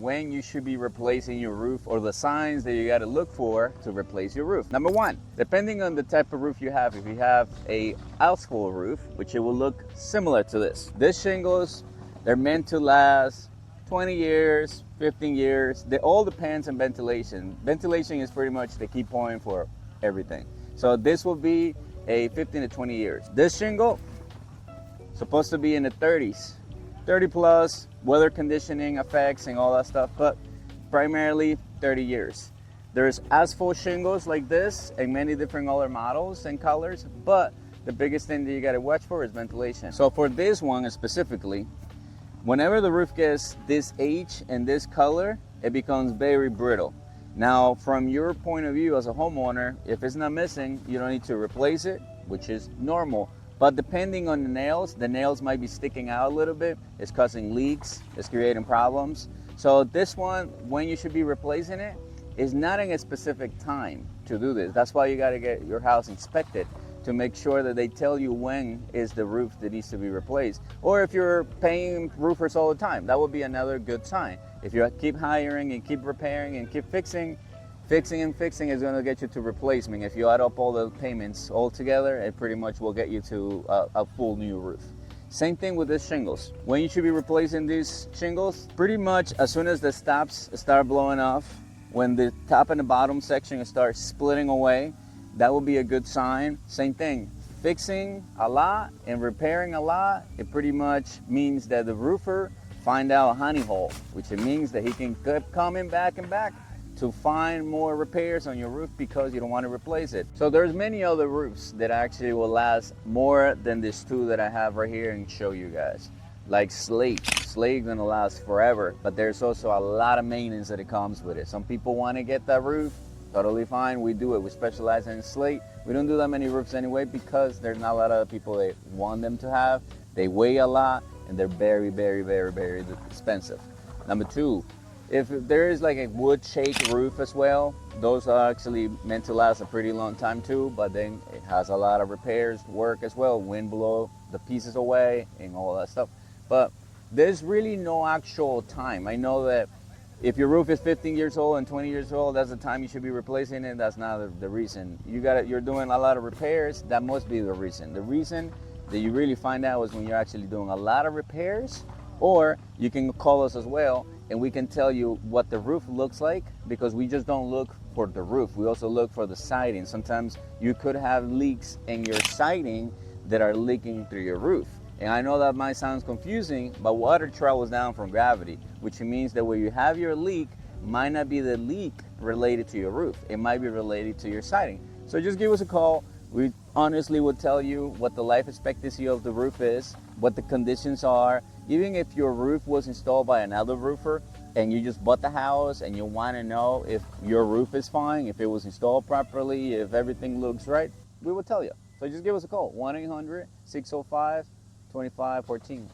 when you should be replacing your roof, or the signs that you got to look for to replace your roof. Number one, depending on the type of roof you have, if you have a asphalt roof, which it will look similar to this. These shingles, they're meant to last 20 years, 15 years. It all depends on ventilation. Ventilation is pretty much the key point for everything. So this will be a 15 to 20 years. This shingle, supposed to be in the 30s. 30 plus, weather conditioning effects and all that stuff, but primarily 30 years. There's asphalt shingles like this and many different other models and colors, but the biggest thing that you gotta watch for is ventilation. So for this one specifically, whenever the roof gets this age and this color, it becomes very brittle. Now, from your point of view as a homeowner, if it's not missing, you don't need to replace it, which is normal. But depending on the nails might be sticking out a little bit. It's causing leaks, it's creating problems. So this one, when you should be replacing it, is not in a specific time to do this. That's why you gotta get your house inspected to make sure that they tell you when is the roof that needs to be replaced. Or if you're paying roofers all the time, that would be another good sign. If you keep hiring and keep repairing and keep fixing is going to get you to replacement. If you add up all the payments all together, it pretty much will get you to a full new roof. Same thing with these shingles. When you should be replacing these shingles, pretty much as soon as the stops start blowing off, when the top and the bottom section starts splitting away, that will be a good sign. Same thing, fixing a lot and repairing a lot, it pretty much means that the roofer find out a honey hole, which it means that he can keep coming back and back to find more repairs on your roof because you don't want to replace it. So there's many other roofs that actually will last more than these two that I have right here and show you guys. Like slate. Slate gonna last forever, but there's also a lot of maintenance that it comes with it. Some people want to get that roof, totally fine, we do it. We specialize in slate. We don't do that many roofs anyway because there's not a lot of people that want them to have. They weigh a lot and they're very, very, very, very expensive. Number two, if there is like a wood shake roof as well, those are actually meant to last a pretty long time too, but then it has a lot of repairs, work as well, wind blow the pieces away and all that stuff. But there's really no actual time. I know that if your roof is 15 years old and 20 years old, that's the time you should be replacing it. That's not the reason. You're doing a lot of repairs, that must be the reason. The reason that you really find out is when you're actually doing a lot of repairs, or you can call us as well and we can tell you what the roof looks like, because we just don't look for the roof. We also look for the siding. Sometimes you could have leaks in your siding that are leaking through your roof. And I know that might sound confusing, but water travels down from gravity, which means that where you have your leak might not be the leak related to your roof. It might be related to your siding. So just give us a call. We honestly will tell you what the life expectancy of the roof is, what the conditions are. Even if your roof was installed by another roofer and you just bought the house and you want to know if your roof is fine, if it was installed properly, if everything looks right, we will tell you. So just give us a call, 1-800-605-2514.